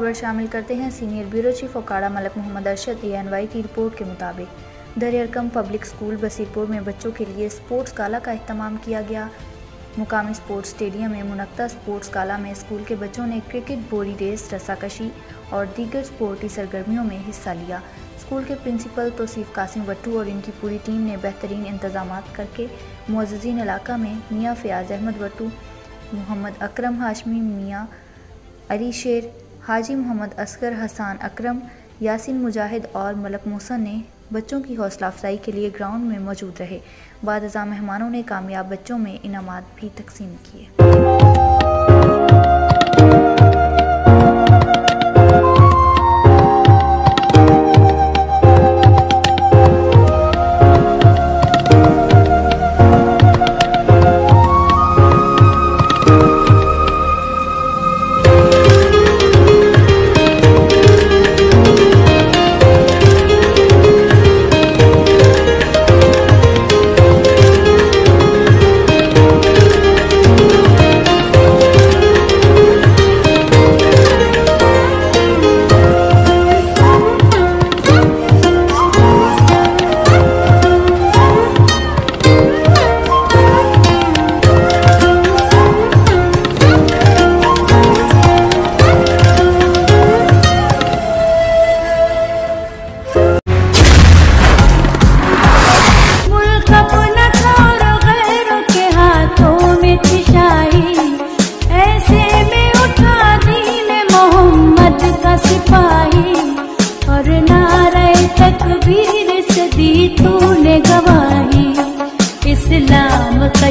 खबर शामिल करते हैं। Senior bureau chief Okara Malak Mohammad Arshad ANY की रिपोर्ट के मुताबिक दरियारकम पब्लिक स्कूल बसीरपुर में बच्चों के लिए स्पोर्ट्स गाला का अहतमाम किया गया। मुकामी स्पोर्ट्स स्टेडियम में मुनक्कदा स्पोर्ट्स गाला में स्कूल के बच्चों ने क्रिकेट, बोरी रेस, रस्साकशी और दीगर स्पोर्टी सरगर्मियों में हिस्सा लिया। स्कूल के प्रिंसिपल तौसीफ कासिम वट्टू और इनकी पूरी टीम ने बेहतरीन इंतजाम करके मुअज़्ज़िज़ीन इलाका में मियाँ फ़याज़ अहमद वट्टू, मोहम्मद अकरम हाशमी मियाँ, अली शेर, हाजी मोहम्मद असगर, हसान अकरम, यासिन मुजाहिद और मलक मोहसन ने बच्चों की हौसला अफजाई के लिए ग्राउंड में मौजूद रहे। बाद अज़ा मेहमानों ने कामयाब बच्चों में इनामात भी तकसीम किए। तकबीर से दी तूने गवाही, इस्लाम का